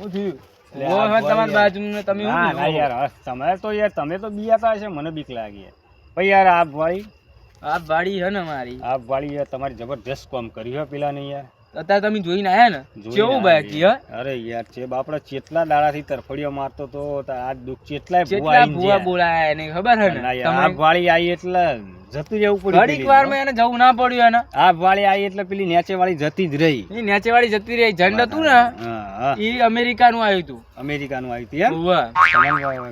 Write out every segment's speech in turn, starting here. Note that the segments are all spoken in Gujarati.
તમારી બાજુ તમે ના યાર તમે તો બીયાતા હશે, મને બીક લાગી ભાઈ યાર. આ વાડી હે ને મારી, આ વાડી યાર તમારી જબરજસ્ત કામ કર્યું હે પેલા ને યાર. અત્યારે તમે જોઈને આયા ને કેવું બાકી હે. અરે યાર છે બાપડા ચેટલા દાડાથી તરફડીઓ મારતો તો આજ દુખ ચેટલા ભૂવા બોલાયા એને ખબર હે ને. આ વાળી આવી એટલે જતું જવું પડ્યું. ઘડીક વાર માં એને જવું ના પડ્યું એને. આ વાળી આવી એટલે પેલી નેચે વાળી જતી જ રહી. એ નેચે વાળી જતી રહી. ઝંડ હતું ને એ અમેરિકા નું આવ્યું હતું. અમેરિકા નું આવ્યું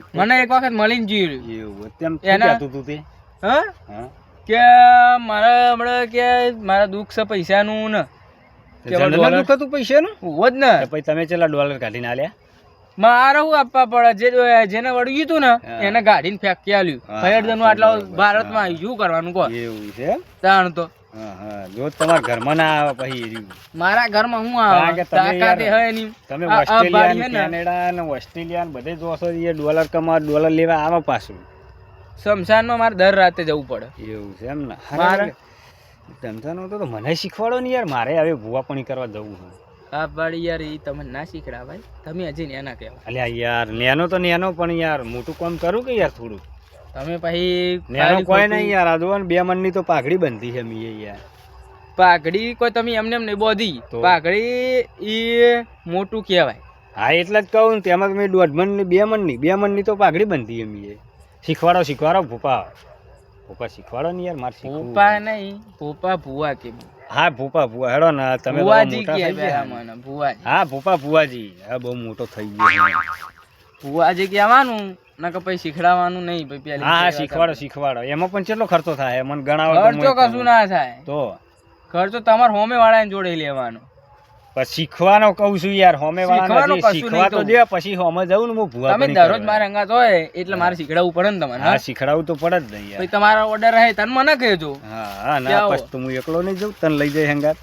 હતું મને એક વખત મળીને જોયું એવું. તેમ કહેતું તું તે હા કે મારા હમણાં કે મારા દુઃખ છે પૈસાનું ને. દુઃખ હતું પૈસાનું હોવ જ ને. પછી તમે ચેલા ડોલર કાઢીને આલ્યા? મારે હું આપવા પડે, જેને વળગ્યું હતું ને એને ગાડીને ફેંકી આલ્યું. ફેરદનું આટલા ભારતમાં આવી શું કરવાનું કહો. એવું છે તાણ તો જો તમારા ઘરમાં ના આવે પછી મારા ઘરમાં હું આવે તાકાત હે નહીં. તમે ઓસ્ટ્રેલિયા કેનેડા ને ઓસ્ટ્રેલિયા બધે જોશો એ ડોલર કમા ડોલર લેવા આવે પાછું. શમશાનમાં મારે દર રાતે જવું પડે. એવું છે એમ ને. મારે ધંધાનો તો મને શીખવાડો ને યાર. મારે હવે ભૂવાપણી કરવા જવું છે. આ વાડી યાર એ તમે ના શીખડા ભાઈ, તમે હજી નેના કહેવાય. અલ્યા યાર નેનો તો નેનો પણ યાર મોટું કામ કરું કે યાર થોડું. તમે પછી નેનો કોઈ નહીં યાર. આ જોવા ને 2 મણની તો પાઘડી બનતી છે મીએ યાર. પાઘડી કોઈ તમે એમને એમ નહીં બોધી. પાઘડી એ મોટું કહેવાય. હા એટલે જ કહું ને. તેમાં તમે 1.5 મણની 2 મણની તો પાઘડી બનતી છે મીએ. શીખવાડો ભૂપા શીખવાડો ને યાર. મારે ભૂપા નહીં, ભૂપા ભૂવા કે. હા ભૂપા હેડો ને તમે ભુવાજી કે ભુવાજી. હા ભુવાજી. હા બહુ મોટો થઈ ગયો. ભુવાજી કહેવાનું ના કે પછી શીખડાવવાનું નહીં ભાઈ. હા શીખવાડો. એમાં પણ કેટલો ખર્ચો થાય મને ગણાવો. ખર્ચો કશું ના થાય. તો ખર્ચો તમારે હોમે વાળાને જોડે લેવાનો. પણ શીખવાનો કહું છું યાર. હોમે વાળા શીખવા તો દે પછી હોમે જવું ને હું ભુવા. તમે દરરોજ મારે અંગાત હોય એટલે મારે શીખડાવવું પડે ને તમારે. હા શીખડાવવું તો પડે જ નહીં. પછી તમારા ઓર્ડર રહે તને મને કહેજો. હા ના પછી તો હું એકલો નહીં જઉં, તને લઈ જાય હંગાત.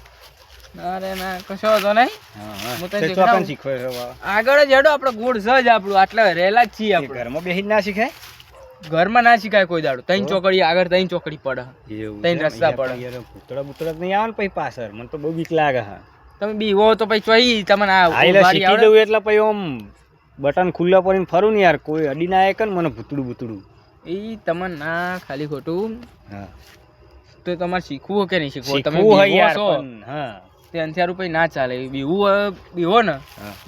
અરે ના કશો હતો નહીં. હું તને શીખવે આગળ જ હેડો. આપણે ગુડ સજ આપણું આટલા રહેલા જ છીએ. આપણે ઘરમાં બેસી ના શીખાય. ઘરમાં ના શીખાય કોઈ દાડો. 3 ચોકડી આગળ 3 ચોકડી પડે. 3 રસ્તા પડે. ભૂતળા નહીં આવે ને પછી પાછળ મને તો બહુ બીક લાગે. હા તમે બીવો તો પછી ચોઈ તમને શીખી દઉં એટલે પછી આમ બટન ખુલ્લા પડીને ફરું ને યાર. કોઈ અડી ના આવે ને મને ભૂતડું એ તમને ના ખાલી ખોટું. હા તો તમારે શીખવું કે નહીં શીખવું? તમે હા તે 11 રૂપિયા ના ચાલે. બીવો ને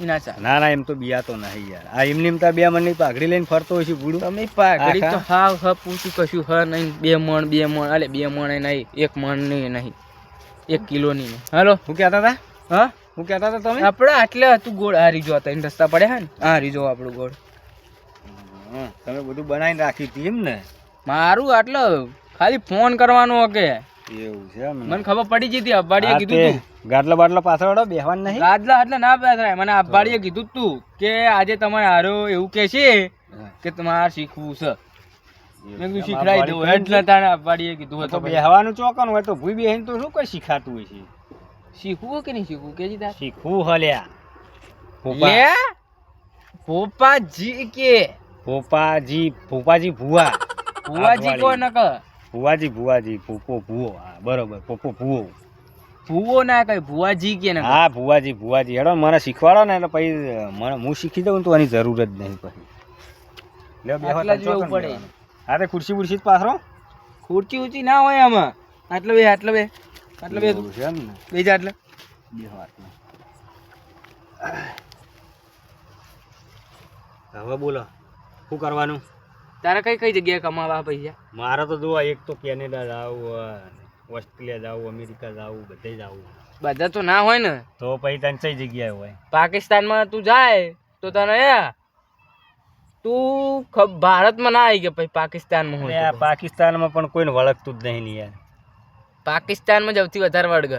એ ના ચાલે. ના એમ તો બિયા તો નહીં યાર. આ એમની 2 મણની પાઘડી લઈને ફરતો હોય છે ભૂડું. તમે પાઘડી તો હા પૂછ્યું કશું હ નહીં. 2 મણ અલે 2 મણ નહીં, 1 મણ નહીં, 1 કિલો નહીં. હાલો શું કહેતા હતા? હા હું કહેતા હતા તમે? આપણે આટલે હતું ગોળ. હારી જો 3 રસ્તા પડ્યા ને. હારી જો આપણું ગોળ. તમે બધું બનાવીને રાખી હતી એમ ને? મારું આટલો ખાલી ફોન કરવાનો કે. એવું છે મને ખબર પડી જતી. અબ્બાડીએ કીધું તું ગાડલા બાટલા પાછળ બેહવાનું નહીં. ગાડલા એટલે ના બેસાય. મને અબ્બાડીએ કીધું તું કે આજે તમારે હારો એવું કે છે કે તમારે શીખવું છે. મેં કીધું શીખડાઈ દઉં એટલે તાણે અબ્બાડીએ કીધું તો બેહવાનું ચોકન હોય તો ભૂઈ બેહીને તો શું કોઈ શીખાતું હોય છે? શીખવું કે નહીં શીખવું કેજી તાર? શીખવું હલ્યા. ભોપાજી કે ભૂવાજી કોઈ ન કહ. ભુવાજી ભૂવો. હા બરોબર. ભૂવો ના કઈ ભુવાજી કે. હા ભુવાજી હેડો મને શીખવાડો ને એટલે પછી હું શીખી દઉં તો આની જરૂર જ નહીં પછી. હા તે ખુરશી બુરશી પાથરો. ખુરશી ઊંચી ના હોય આમાં. આટલે બે બે જા. એટલે હવે બોલો શું કરવાનું? તારે કઈ જગ્યાએ કમાવા પૈસા? મારે તો જોવા એક તો કેનેડા જાવું, ઓસ્ટ્રેલિયા જાવું, અમેરિકા જાવું, બધે જાવું. બધા તો ના હોય ને. તો પછી તને કઈ જગ્યાએ હોય? પાકિસ્તાનમાં તું જાય તો તને તું ભારતમાં ના આવી ગયા પછી પાકિસ્તાનમાં હોય. પાકિસ્તાનમાં પણ કોઈને વળગતું જ નહીં યાર. પાકિસ્તાનમાં સૌથી વધારે વળગ.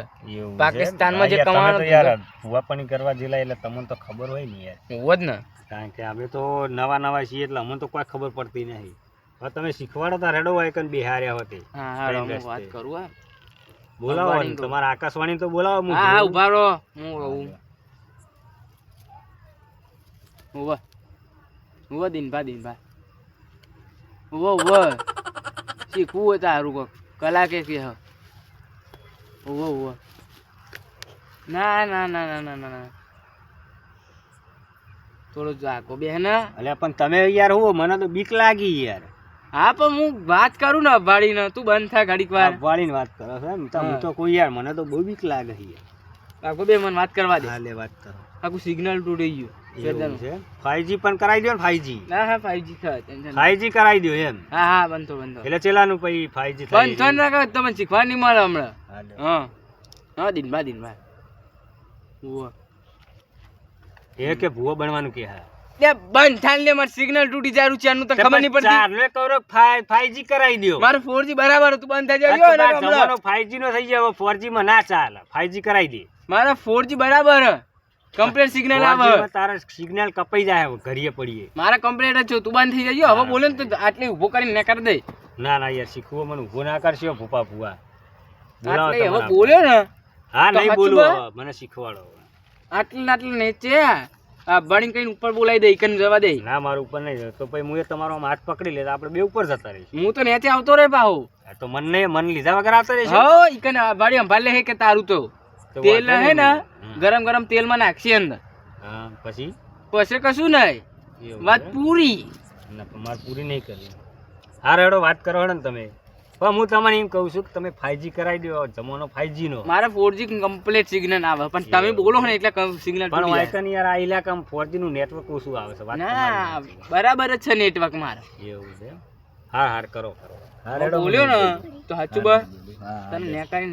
પાકિસ્તાનમાં જે કમાવાનું યાર ભૂવાપણી કરવા જેલા એટલે તમને તો ખબર હોય ને યાર. હોવ જ ને. કારણ કે અમે તો નવા છીએ એટલે અમને તો કોઈ ખબર પડતી નહીં. હવે તમે શીખવાડો તો રેડો હોય કે બિહાર્યા હોતી. વાત કરું. બોલાવો ને તમારા આકાશવાણી તો બોલાવો. હા ઉભા રહો. હું દિનભા શીખવું હોય તારું કોક કલા કે ના થોડો જાગો બે ને. અલ્યા પણ તમે યાર હું મને તો બીક લાગી યાર. હા પણ હું વાત કરું ને અભાડીને, તું બંધ થા ઘડીક વાર. વાળીને વાત કરો છો એમ? તો હું તો કોઈ યાર મને તો બહુ બીક લાગે છે યાર. જાગો બે, મને વાત કરવા દે. હા લે વાત કરો. આખું સિગ્નલ તૂટી ગયું. એવું છે 5G પણ કરાવી દો ને 5G. ના હા 5G થા ટેન્શન. 5G કરાવી દો એમ. હા હા બંધો બંધો. એટલે ચેલાનું પછી 5G થાય. બંધ થા ના કર, તમને શીખવા નહીં મળે હમણાં. હા હા દિનભા ઉવા એ કે ભૂવો બનવાનું કે હા. તે બંધ થાન લે, માર સિગ્નલ તૂટી જારું છે આનું તને ખબર નહીં પડતી. ચાર લે કરો 5G કરાવી દો. મારું 4G બરાબર હતું, બંધ થઈ જાય ને જમાનો 5G નો થઈ જાય, 4G માં ના ચાલે. 5G કરાવી દે. મારા 4G બરાબર કમ્પ્લીટ સિગ્નલ આવે. તારા સિગ્નલ કપાઈ જાય ઘડીએ પડીએ. મારા કમ્પ્લીટ જ છે, તું બંધ થઈ જાય. હવે બોલે ને તો આટલી ઊભો કરીને ને કરી દે. ના ના યાર શીખવો મને ઊભો ના કરશો ભૂપા ભૂવા. આટલે હવે બોલ્યો ને. હા નહીં બોલું, મને શીખવાડો. આટલે નીચે આ બણી કઈ ઉપર બોલાવી દે, ઈકન જવા દે. ના મારું ઉપર નહીં તો પછી હું તમારો હાથ પકડી લે, આપણે બે ઉપર જતા રહીશું. હું તો નીચે આવતો રે પાહો. તો મન લીધા વગર આવતો રહેશે. હો ઈકન બાડી સંભાળ લે કે તારું તો તેલ હે ને ગરમ તેલમાં નાખશી અંદર. હા પછી કશું નહીં, વાત પૂરી. ના પણ મારે પૂરી નહીં કરવી. હા રેડો વાત કરો ને તમે. પણ હું તમને એમ કહું છું કે તમે 5G કરાવી દો, જમાનો 5G નો. મારા 4G કમ્પ્લીટ સિગ્નલ આવે, પણ તમે બોલો ને એટલે સિગ્નલ પણ વાયકન યાર આ ઇલાકામાં 4G નું નેટવર્ક ઓછું આવે છે. વાત ના બરાબર જ છે નેટવર્ક મારે. એવું છે. હા હાર કરો કરો. હા રેડો બોલ્યો ને તો સાચું બસ તને નેકાઈ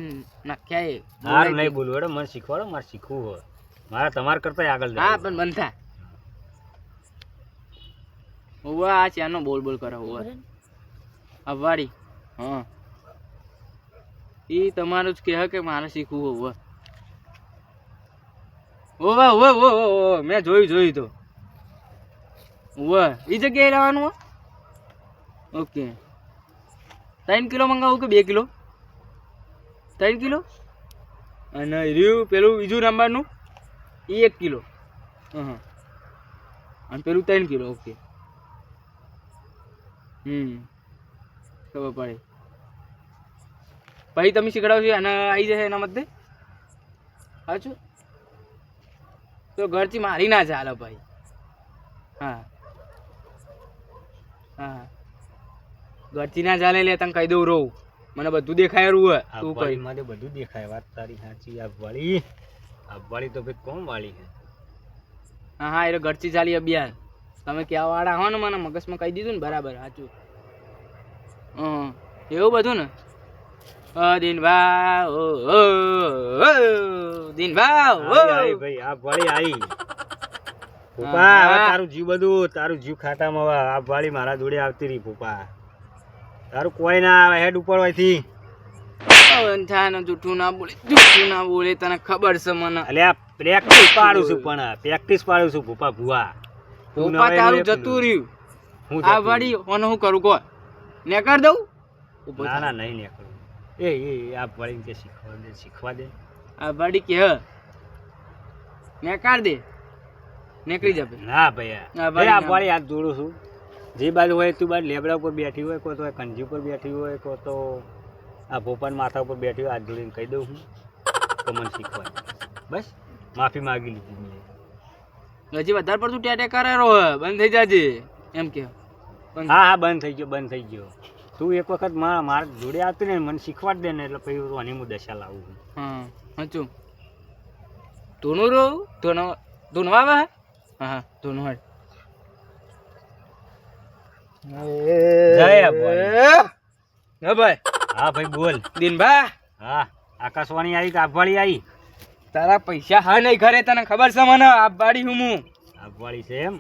નાખ્યા. હાર નહીં બોલું હેડો, મને શીખવાડો, મારે શીખવું હોય. મારે તમારે કરતા આગળ. હા પણ બંધ થાય. હોવા આ ચાનો બોલ કરો હોવા અવાડી. હા એ તમારું જ કહે કે મારે શીખવું હોવા. હોવા મેં જોયું તો હોવા એ જગ્યાએ લાવવાનું. ઓકે 3 કિલો મંગાવું કે 2 કિલો? 3 કિલો. અને રહ્યું પેલું બીજું નંબરનું એ 1 કિલો. હા અને પેલું 3 કિલો. ઓકે ખબર પડે. પછી તમે શીખડાવશો અને આવી જશે એના મધ્ય. સાચું તો ઘરથી મારી ના ચાલે ભાઈ. હા હા ઘરથી ના ચાલે લે, તને કહી દઉં રહું. મને બધું દેખાય રહ્યું તું કઈ મને બધું દેખાય. વાત તારી સાચી. આ વાળી તો ભાઈ કોમ વાળી છે. હા એટલે ઘરથી ચાલી અભિયાન. તમે ક્યાં વાળા હો ને મને મગજમાં કહી દીધું ને બરાબર. સાચું એવું બધું ને. દિનભા ભાઈ આ વાળી આવી. ભૂપા હવે તારું જીવ બધું તારું જીવ ખાતામાં હવે આ વાળી મારા જોડે આવતી રહી. ભૂપા તારું કોઈ ના આવે હેડ ઉપર હોયથી. જૂઠું ના બોલે તને ખબર છે મને. અલ્યા પ્રેક્ટિસ પાડું છું, પણ પ્રેક્ટિસ પાડું છું ભૂપા ભૂવા. તારું જતું રહ્યું. આ વાળી ઓને હું કરું કો ને કર દઉં? ના ના નહીં નીકળું. એ આ વાળી કે શીખવા દે. આ વાળી કે ને કર દે નીકળી જાવે. ના ભાઈ આ વાળી હાથ જોડું છું. જે બાજુ હોય તું બાજુ લેબડા ઉપર બેઠી હોય, કોઈ તો કંજી ઉપર બેઠી હોય, કોઈ તો આ ભોપાન માથા ઉપર બેઠી હોય, હાથ જોડીને કહી દઉં છું તો મને શીખવાય. બસ માફી માગી લીધી મેં. હજી વધારે પડતું ટેટે કરેલો બંધ થઈ જાજે એમ કે. હા બંધ થઈ ગયો. તું એક વખત મારા જોડે આવતી ને મને શીખવાડ દે ને એટલે પછી હું દશા લાવું. હા સાચું. ધોનું ધોનવા હા ધોનવાડ. હા ભાઈ બોલ. દિનભા હા આકાશવાણી આવી કે આભવાળી આવી? તારા પૈસા હા નહીં ઘરે, તને ખબર છે મને. આભવાળી હું આભવાળી છે એમ?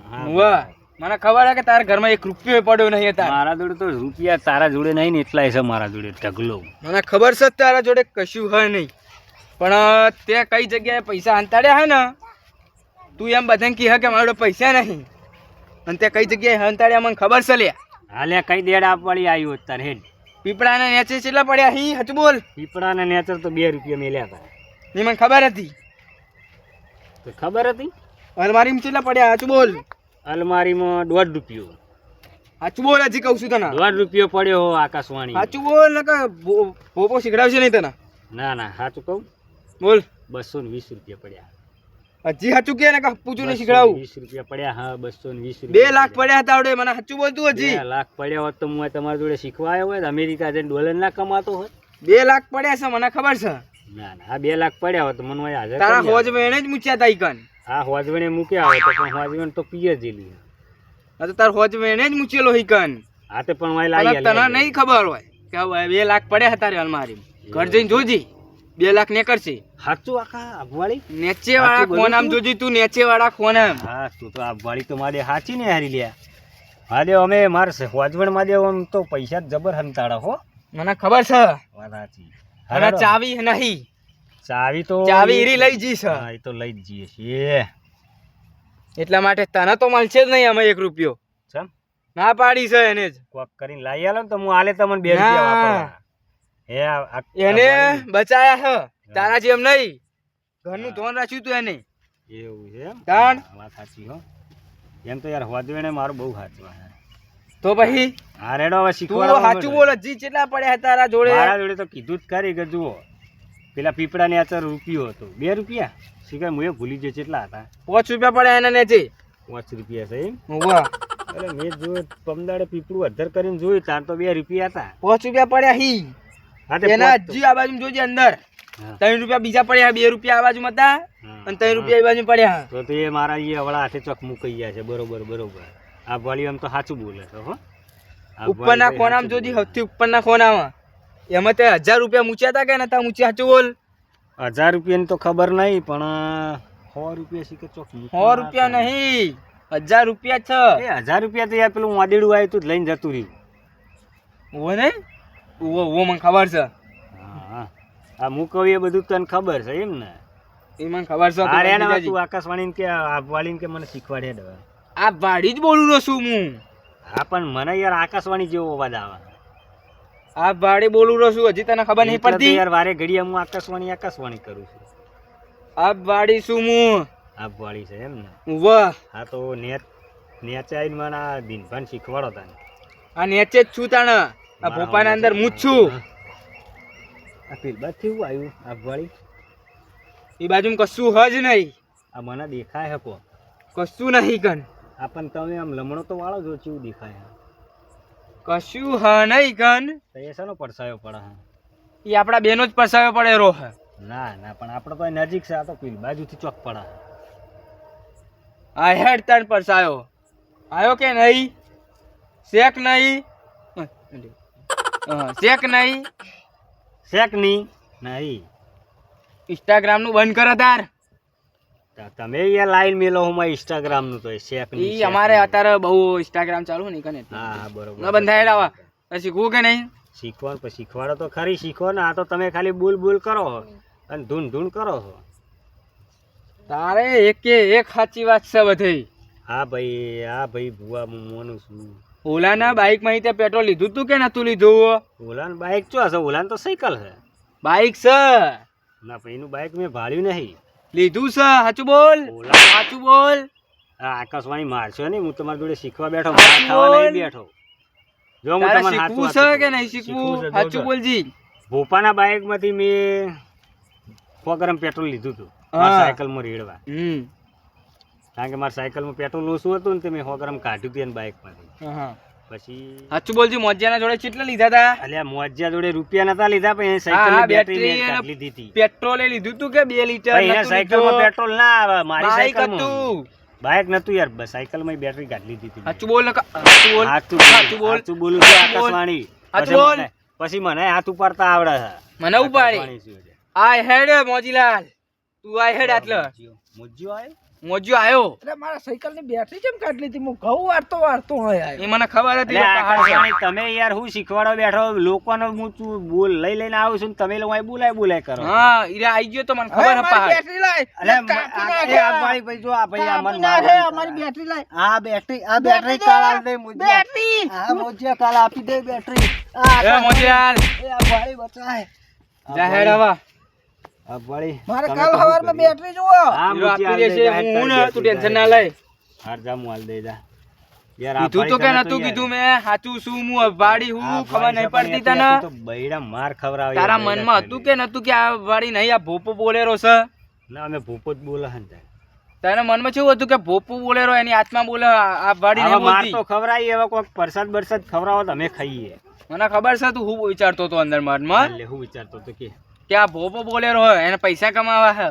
મને ખબર છે કે તારા ઘરમાં 1 રૂપિયો પડ્યો નહીં. મારા જોડે તો રૂપિયા તારા જોડે નહીં ને એટલાય છે મારા જોડે ઢગલો. મને ખબર છે તારા જોડે કશું હોય નહીં, પણ તે કઈ જગ્યાએ પૈસા હંતાડ્યા હે ને, તું એમ બધાને કહે કે મારા જોડે પૈસા નહીં, અને તે કઈ જગ્યાએ હંતાડ્યા મને ખબર છે લે. હાલે કઈ દેડ આપવાળી આવ્યું અત્યારે હેડ. પીપળાના નેચે કેટલા પડ્યા હી? હજુ બોલ. પીપળાના નેચર તો 2 રૂપિયા મેલ્યા હતા. ની મને ખબર હતી. તો ખબર હતી. અલમારીમાં કેટલા પડ્યા? હજુ બોલ. અલમારીમાં 1.5 રૂપિયો. સાચું બોલ, હજી કહું છું તને. 1.5 રૂપિયો પડ્યો હો આકાશવાણી. સાચું બોલ ને કે ભોપો શીખડાવશે નહીં તને. ના સાચું કહું બોલ. 220 રૂપિયા પડ્યા. હજી સાચું કે ને કે પૂછું ને શીખડાવું 20 રૂપિયા પડ્યા હા 220 2 લાખ પડ્યા હતા આવડે મને સાચું બોલતું હજી 2 લાખ પડ્યા હોત તો હું તમારી જોડે શીખવા આવ્યો હોય અમેરિકા જઈને ડોલર ના કમાતો હોત 2 લાખ પડ્યા છે મને ખબર છે ના ના આ 2 લાખ પડ્યા હોત તો મને અહીં હાજર તારા કરી હોજ વેણે જ મૂક્યા તા ઈકન આ હોજવણે મૂક્યા હોય તો પણ હોજવણ તો પીએ જ લી આ તો તાર હોજ વેણે જ મૂકેલો ઈકન આ તો પણ વાય લાવી તને નહીં ખબર હોય કે 2 લાખ પડ્યા હતા રે અલમારી ઘર જઈને જોજી 2 લાખ ને કરશે સાચું આખા આબવાળી નેચે વાળા કોણ આમ જોજી તું નેચે વાળા કોણ આમ હા તું તો આબવાળી તો મારે સાચી ને હારી લ્યા મારે અમે માર હોજવણ માં આમ તો પૈસા જ જબર હંતાડા હો મને ખબર છે વાત સાચી અને ચાવી નહીં ચાવી તો ચાવી ઈરી લઈ જી છે હા એ તો લઈ જ જઈએ છીએ એટલા માટે તને તો મળશે જ નહીં અમે 1 રૂપિયો ચમ ના પાડી છે એને જ કોક કરીને લાવી આલો ને તો હું આલે તમને 2 રૂપિયા વાપરવા એને બચાયા છે તારા જેમ નહીં ઘરનું ધોન રાખ્યું તું એને એવું છે એમ તાણ વાત સાચી હો એમ તો યાર હોજવેણે મારું બહુ સાચું તો પછી હા રેડો હવે તું શીખવાડો સાચું બોલ હજી કેટલા પડ્યા તારા જોડે મારા જોડે તો કીધું જ ખરી કે જુઓ પેલા પીપળાની આચર રૂપિયો હતો 2 રૂપિયા શીખાય હું એ ભૂલી ગયો કેટલા હતા 5 રૂપિયા પડ્યા એને નેચે 5 રૂપિયા છે એમ વાહ અરે મેં જોયું પમદાડે પીપળું અધર કરીને જોયું તાર તો 2 રૂપિયા હતા 5 રૂપિયા પડ્યા હી હા તે એના હજી આ બાજુ જોજે અંદર 3 રૂપિયા બીજા પડ્યા 2 રૂપિયા આ બાજુ હતા અને 3 રૂપિયા એ બાજુ પડ્યા તો એ મારા એ હવળા હાથે ચોક મૂકી ગયા છે બરોબર બરોબર આ વાળી આમ તો સાચું બોલે છે હો ઉપરના ખોનામાં જોજી સૌથી ઉપરના ખોનામાં એમાં તે 1000 રૂપિયા મૂચ્યા હતા કે નતા મૂચ્યા સાચું બોલ 1000 રૂપિયાની તો ખબર નહીં પણ 100 રૂપિયા શીખે ચોક 100 રૂપિયા નહીં 1000 રૂપિયા છે એ 1000 રૂપિયા તો યાર પેલું વાદેડું આવ્યું તું લઈને જતું રહ્યું ઓ ને ઓ મને ખબર છે હા આ મુકવી એ બધું તને ખબર છે એમ ને એ મને ખબર છે અરે ના તું આકાશવાણીને કે આપવાળીને કે મને શીખવાડે દે આ વાડી જ બોલું છું હું હા પણ મને યાર આકાશવાણી જેવો અવાજ આવે આ વાડી બોલું છું હજી તને ખબર નહીં પડતી યાર વારે ઘડીએ હું આકાશવાણી કરું છું આ વાડી શું હું આપવાળી છે એમ ને વાહ હા તો નેચે આવીને મને આ દિનભાન શીખવાડો તને આ નેચે જ છું તાણે આ ભોપાના અંદર હું જ છું આ પેલબાદ કેવું આવ્યું આપવાળી એ બાજુ કશું હ જ નહીં આ મને દેખાય હકો કશું નહીં કન આ પણ તમે આમ લમણો તો વાળો જો કેવું દેખાય કશું હ નહીં કન તો એ શાનો પડસાયો પડે એ આપણા બેનો જ પરસાવ્યો પડે રો ના ના પણ આપણે તો નજીક છે આ તો પેલી બાજુથી ચોક પડે આ હેડ તણ પરસાયો આયો કે નહીં શેક નહીં શેક નહીં શેકની નહીં ઇન્સ્ટાગ્રામ નું બંધ કરો તાર તમે યાર લાઈન મેલો હું ઇન્સ્ટાગ્રામ નું તો શેકની ઈ અમારે અત્યારે બહુ ઇન્સ્ટાગ્રામ ચાલુ ને કને હા બરોબર ના બંધાય રાવા પછી શીખવું કે નહીં શીખવાનું પછી શીખવાડો તો ખરી શીખો ને આ તો તમે ખાલી બોલ કરો અને ધૂન કરો છો તારે એક સાચી વાત છે બધી હા ભાઈ ભુવા હું મોનું છું ઓલાના બાઇક માં તે પેટ્રોલ લીધું તું કે નતું લીધું ઓલાન બાઇક ચો હશે ઓલાન તો સાયકલ છે બાઇક છે ના ભાઈ નું બાઇક મેં ભાડ્યું નહીં લીધું છે સાચું બોલ સાચું બોલ આ આકાશવાણી મારશો ને હું તમારી જોડે શીખવા બેઠો માર ખાવા નહીં બેઠો જો હું તમને શીખવું છે કે નહીં શીખવું સાચું બોલજી ભોપાના બાઇક માંથી મેં 100 ગ્રામ પેટ્રોલ લીધું હતું મારા સાયકલમાં રેડવા કારણ કે મારા સાયકલમાં પેટ્રોલ ઓછું હતું ને તે મેં 100 ગ્રામ કાઢ્યું હતું બાઇક માંથી પછી સાચું બોલજી મોજિયાના જોડે કેટલા લીધા હતા અલ્યા મોજિયા જોડે રૂપિયા નતા લીધા પણ સાયકલની બેટરી કાઢી લીધી હતી પેટ્રોલ એ લીધું તું કે 2 લીટર એના સાયકલમાં પેટ્રોલ ના આવે મારી બાઇક સાયકલમાં હતું બાઇક નતું યાર સાયકલમાં બેટરી કાઢી લીધી હતી સાચું બોલ સાચું બોલ સાચું બોલું છું આકાશવાણી સાચું બોલ પછી મને હાથ ઉપાડતા આવડે છે મને ઉપાડી આ હેડ મોજીલાલ તું આ હેડ આટલો મોજ્યો આવ્યો મોજ્યો આવ્યો એટલે મારા સાયકલ ની બેટરી કેમ કાઢી લીધી હું ઘઉં વાળતો હોય એ મને ખબર હતી આકાશવાણી તમે યાર હું શીખવાડો બેઠો લોકોનો હું બોલ લઈને આવું છું તમે લોકો અહીં બોલાય કરો હા ઈરે આવી ગયો તો મને ખબર હે પહાડ બેટરી લાય અલે આ ભાઈ જો આ ભાઈ અમન અમારી બેટરી લાય આ બેટરી કાલ આલ દે મુજે બેટરી આ મુજે કાલ આપી દે બેટરી એ મોજીલાલ એ આ ભાઈ બચાય જા હેડ આવા આ ભાઈ મારે કાલ સવારમાં બેટરી જોવો આ હીરો આપી દેશે હું ને તું ટેન્શન ના લઈ હાર જા હું હાલ દે જા યાર આ કીધું તો કે નતું કીધું મેં સાચું શું હું અવાડી હું ખબર નહીં પડતી તને તો બૈડા માર ખવરાવે તારા મનમાં હતું કે નતું કે આ વાડી નહીં આ ભોપો બોલેરો છે ના અમે ભૂપો જ બોલે હન તને મનમાં કેવું હતું કે ભોપુ બોલેરો એની આત્મા બોલે આ વાડી હવે નહીં માર બોલતી? તો ખવરાઈ હવે કોઈક પ્રસાદ બરસાદ ખવડાવો તો અમે ખાઈએ. મને ખબર છે તું હું વિચારતો હતો અંદર મનમાં એટલે હું વિચારતો હતો કે આ ભોપો બોલેરો હોય એને પૈસા કમાવા હે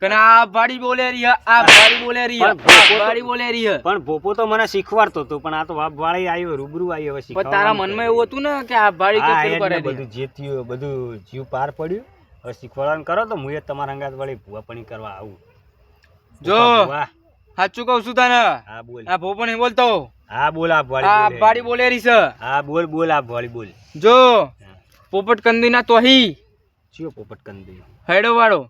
કે ના આ વાડી બોલેરી હે, આ વાડી બોલેરી હે, પણ ભોપો આ તો- વાડી બોલેરી હે. પણ ભોપો તો મને શીખવાડતો હતો, પણ આ તો વાળી આવ્યો, રૂબરૂ આવ્યો, હવે પણ તારા મનમાં એવું હતું ને કે આ વાડી તો હા, પેલું એટલે કરે બધું જે થયું બધું જીવ પાર પડ્યું. હવે શીખવાડવાનું કરો તો હું એ તમારા અંગાત વળી ભૂવાપણી કરવા આવું. જો ભૂવા, સાચું કહું છું તને, હા બોલ, આ ભોપો નહીં બોલતો, હા બોલ, આ આ વાડી બોલેરી છે. હા બોલ બોલ, આ વાળી બોલ. જો પોપટ કંદીના તોહી ચિયો પોપટ કંદી હેડો વાળો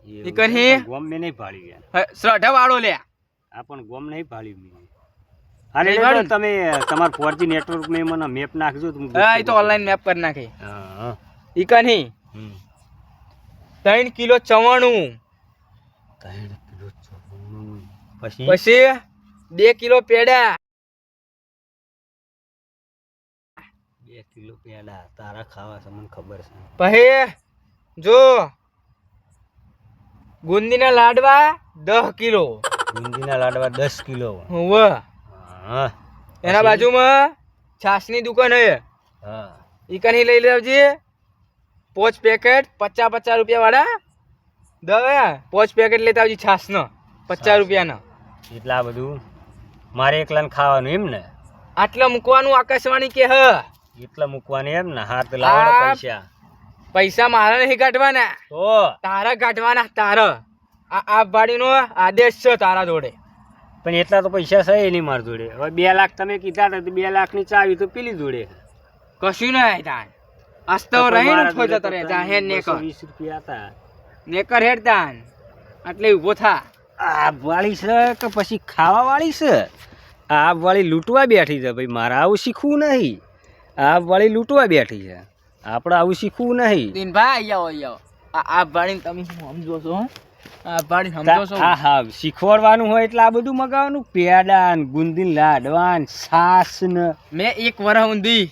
ઈ કહી ગોમ મેં નહીં ભાળી ગયા. શ્રઢા વાળો લે. આ પણ ગોમ નહીં ભાળ્યું મેં. અરે નહીં તો ભાળ્યું? તમે તમાર 4G નેટવર્ક મેં મને મેપ નાખજો તો હું હા એ તો ઓનલાઈન મેપ કરી નાખે. હા ઈ કહી હમ 3 કિલો ચવાણું, 3 કિલો ચોળું. પછી પછી 2 કિલો પેડા, 2 કિલો પેડા તારા ખાવા છે મને ખબર છે. પછી જો ગુંદીના લાડવા 10 કિલો. બુંદીના લાડવા 10 કિલો. હોવે. હા એના બાજુમાં છાસની દુકાન હે, હા ઈ કની લઈ લેવજે 5 પેકેટ 50 રૂપિયા વાળા. દવા 5 પેકેટ લેતા આવજી છાસનો 50 રૂપિયાનો. એટલા બધું મારે એકલાને ખાવાનું એમ ને? આટલા મૂકવાનું આકાશવાણી કે હ. એટલા મૂકવાની એમ ને? હા તો લાવવાનો આ- પૈસા પૈસા મારા નહીં કાઢવાના, તો તારા કાઢવાના. તારા આ વાડીનો આદેશ છે તારા જોડે. પણ એટલા તો પૈસા છે નહીં મારી જોડે. હવે 2 લાખ તમે કીધા હતા તો 2 લાખની ચાવી તો પેલી જોડે. કશું નહીં તાન આસ્તો રહીને છો જતો રહે તા હે નેકર 20 રૂપિયા હતા. નેકર હેડ તાન એટલે ઊભો થા. આ વાળી છે કે પછી ખાવા વાળી છે? આ વાળી લૂંટવા બેઠી છે ભાઈ. મારે આવું શીખવું નહીં. આ વાળી લૂંટવા બેઠી છે, આપણે આવું શીખવું નહીં. દિનભાઈ આવો આ વાડીને તમે સમજો છો હો? આ વાડીને સમજો છો? હા હા શીખવાડવાનું હોય એટલે આ બધું મગાવવાનું. પેડા ને ગુંદી લાડવા ને છાસ ને. મેં એક વરહ ઊંધી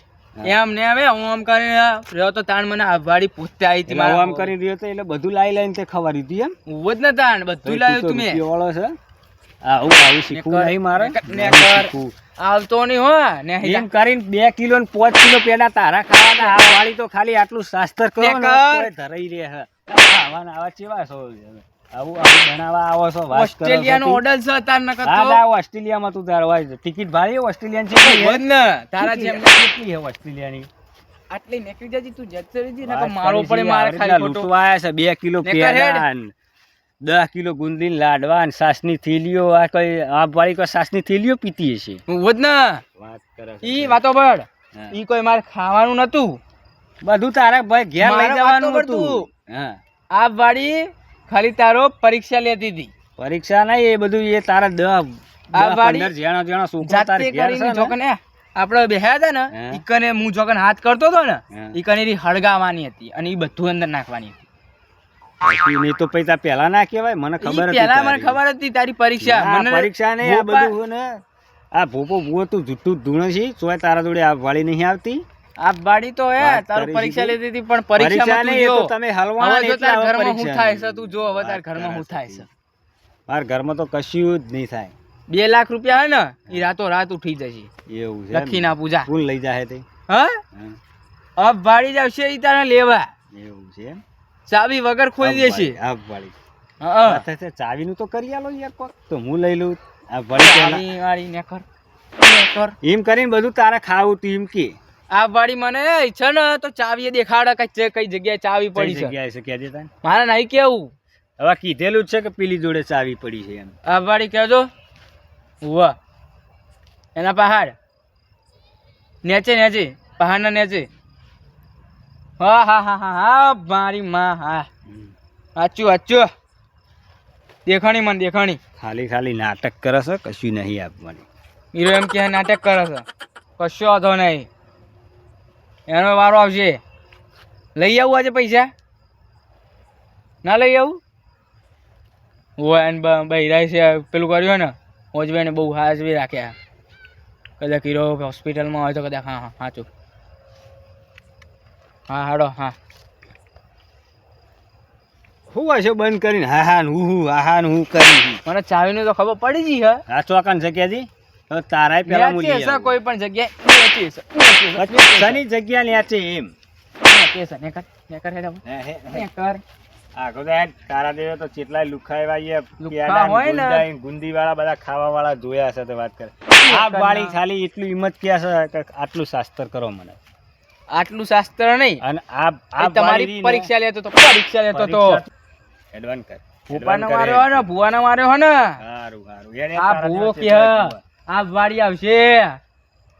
એમ ને હવે હું આમ કરીને રહ્યો તો તાણ મને આ વાડી પૂછતે આવી હતી. એટલે આમ કરી રહ્યો તો એટલે બધું લાઈ લાઈને તે ખવારી હતી એમ. ઉભો જ ન તાણ બધું લાવ્યું તું મેં. રૂપિયાવાળો છે. આવું શીખવું નહીં મારે. નેકર. આવતો નહીં હો ને એમ કરીને 2 કિલો ને 5 કિલો પેડા તારા ખાવાના. આ વાળી તો ખાલી આટલું શાસ્ત્ર કરો ને નેકર. તોય ધરાઈ રહે છે. આવા ચેવા છો? આવું બનાવવા આવો છો? વાત કરો છો ઓસ્ટ્રેલિયાનો તી? ઓર્ડર છે તાર ન હા કરતો લા, ઓસ્ટ્રેલિયામાં તું તાર હોય ટિકિટ ભાડી ઓસ્ટ્રેલિયન છે ઉભો જ ને તારા જેમ કેટલી છે ઓસ્ટ્રેલિયાની? આટલી નીકળી જજી તું જતી રહીજી ને વાત મારો કરી પડે છે, મારે આવી ખાલી રીતના ખોટો. લૂંટવા આયા છે. 2 કિલો નેકર હેડ. પેડા ને 10 કિલો ગુંદી લાડવા ને સાસની થેલીઓ. આ કઈ આ વાળી કોઈ સાસની થેલીઓ પીતી હશે. ઉભો જ ને વાત કરે છે. ઈ વાતો પડ હા. ઈ કોઈ મારે ખાવાનું નતું. બધું તારા ભાઈ ઘેર લઈ મારે જવાનું વાતો હતું. પડતું. હા આ વાડી ખાલી તારો પરીક્ષા લેતી હતી. પરીક્ષા નહીં, એ બધું એ તારા 10 આ વાળી 15 જણા જણા છોકરા તારે જાતે ઘેર છે કરીને ને? જોકને આપણે બેહ્યા હતા ને હા. ઈકને હું જોકને હાથ કરતો હતો ને હા. ઈકને રી હળગાવાની હતી અને ઈ બધું અંદર નાખવાની હતી. પછી નહીં તો પૈસા પહેલા ના કહેવાય. મને ખબર ઈ હતી પહેલા મને તારી. ખબર હતી તારી પરીક્ષા. ના, મને પરીક્ષા નહીં, આ ભોપા- બધું ને આ ભૂવો તું જુઠ્ઠું ધૂણે છે. તોય તારા જોડે આ વાળી નહીં આવતી. આ વાડી તો હે વાત તારું કરી પરીક્ષા દીધી. લેતી હતી પણ પરીક્ષા પરીક્ષામાં તું નહીં, એ જો તો તમે હલવાના હવે જો એટલે તાર હવે ઘરમાં શું પરીક્ષા થાય નહીં. છે તું જો હવે તાર વાત ઘરમાં કરે શું થાય છે. મારા ઘરમાં તો કશું જ નહીં થાય. 2 લાખ રૂપિયા હે ને ઈ રાતો રાત ઉઠી જશે. એવું છે એમ? લખી ના પૂજા કોણ લઈ જાય તે? હા હા, અબ વાડી જશે ઈ તારે લેવા એવું છે એમ? ચાવી વગર ખોલી દેશે. આ વાળી હા ચાવીનું તો કરી આલો યાર કોક. તો હું લઈ લઉં આ વાળી પહેલા. ચાવી વાળી નેકર નેકર. એમ કરીને બધું તારે ખાવું તું એમ કે આ વાડી મને ઈચ્છા ને તો ચાવી દેખાડે કઈ જગ્યાએ ચાવી કઈ પડી છે. જગ્યાએ છે કહેજે તને. મારે નહીં કેવું. હવે કીધેલું જ છે કે પેલી જોડે ચાવી પડી છે એમ. આ વાડી કહેજો વાહ એના પહાડ નેચે પહાડના નેચે. હા હા હા હા હા મારી માં હા સાચું દેખાણી મને દેખાણી. ખાલી નાટક કરે છે, કશું નહીં આપવાની. હીરો એમ કે નાટક કરે છે કશો વાંધો નહીં એનો વારો આવશે. લઈ આવું આજે પૈસા ના લઈ આવું? હોય એને બૈરાય છે પેલું કર્યું ને ઓજભાઈને બહુ હાજવી રાખ્યા. કદાચ હીરો હોસ્પિટલમાં હોય તો કદાચ હા સાચું. હા હાડો હા શું હશે બંધ કરીને હા હા ને હું કરી મને ચાવીનું તો ખબર પડી ગઈ હે. આ ચોકાન જગ્યાથી હવે તારાય પેલા હું ન્યાચી લઈ હશે આવું. કોઈ પણ જગ્યાએ ન્યાચી હશે, ન્યાચી હશે, પછી ન્યાચી હશે. શની જગ્યા લે છે એમ ન્યાચી હશે. નેકર હેડ હવે. હે, હે, હે. નેકર. આગળ તો હેડ, તારા દેવે તો ચેટલાય લુખા એવા લુખ્ખા હોય ને. ગુંદી વાળા બધા ખાવા વાળા જોયા હશે તો વાત કરે આ વાળી ખાલી એટલું હિંમત કે છે કે આટલું શાસ્ત્ર કરો મને આટલું શાસ્ત્ર નહીં. અને આ તમારી પરીક્ષા લેતો તો એડવાન્સ કર ભૂપાનો માર્યો હે ને, ભુવાનો માર્યો હે ને. સારું સારું યાર આ ભૂવો કે આ વાડી આવશે,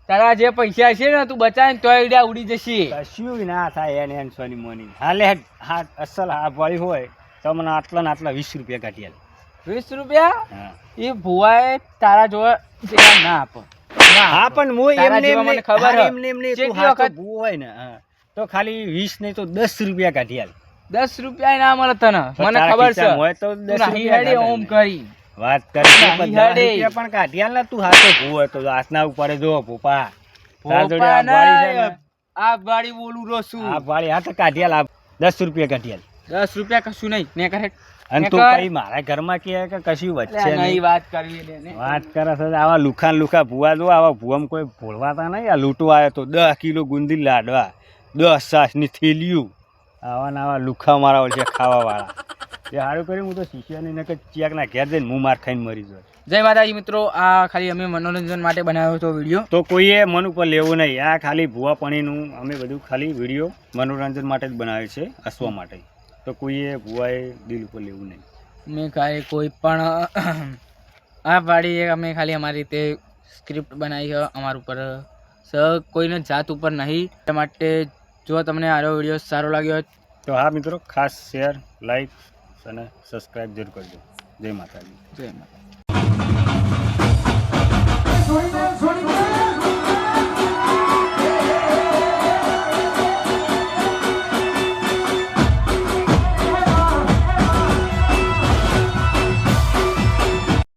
તારા જે પૈસા છે ને તું બચાવીને તોય ઈડા ઉડી જશે. કશું ના થાય એને સોની મોની હાલે હેડ હા અસલ આ વાળી હોય તો મને આટલા ને આટલા 20 રૂપિયા કાઢી આલ 20 રૂપિયા હા એ ભુવાએ તારા જોડે જેવા ના આપો. હા પણ હું તારા એમને જેવા મને ખબર હે. એમને તું જેટલી હાચો વખત- ભૂવો હોય ને હા, તો ખાલી 20 નહીં તો 10 રૂપિયા કાઢી આલ 10 રૂપિયા ના મળે તને, મને તારા ખબર છે. ખિસ્સામાં હોય તો 10 તું નાહી રૂપિયા હેડે કાઢી ઓમ આલ. કરી. વાત કરી નાહી પણ 10 હેડે. રૂપિયા પણ કાઢી આલ ને તું હાથે ભૂવો હોય તો હાથના ઉપર જો ભોપા તારા જોડે ભોપા આ વાળી છે ને, નહીં, આ વાડી બોલું રહું છું. આ વાળી હાથે કાઢી આલ આ 10 રૂપિયા કાઢી આલ 10 રૂપિયા કશું નહીં. ને કરે અને તું કર. કઈ મારા ઘરમાં કે કશું વચ્ચે નહીં નહીં વાત કરવી લે ને. વાત કરે છે આવા લુખા ભૂવા જો આવા ભૂવામાં કોઈ ભોળવાતા નહીં આ લૂંટવા આવ્યો તો 10 કિલો ગુંદી લાડવા 10 સાસની થેલીઓ આવા ને આવા લુખા મારા છે ખાવા વાળા એ સારું કર્યું હું તો શીખ્યા નહીં કે ચિયાકના ઘેર જઈને હું માર ખાઈને મરી જાય જય માતાજી મિત્રો, આ ખાલી અમે મનોરંજન માટે બનાવ્યો હતો વિડીયો. તો કોઈએ મન ઉપર લેવું નહીં આ ખાલી ભૂવા પાણીનું અમે બધું ખાલી વિડીયો મનોરંજન માટે જ બનાવ્યો છે હસવા માટે તો કોઈએ ભૂવાએ દિલ ઉપર લેવું નહીં. મેં ખાલી કોઈ પણ આ વાડી અમે ખાલી અમારી રીતે સ્ક્રિપ્ટ બનાવી છે અમારા ઉપર કોઈને જાત ઉપર નહીં. એટલા માટે જો તમને આરો વિડીયો સારો લાગ્યો હોય તો હા મિત્રો ખાસ શેર લાઈક અને સબસ્ક્રાઈબ જરૂર કરજો. જય માતાજી. જય માતા.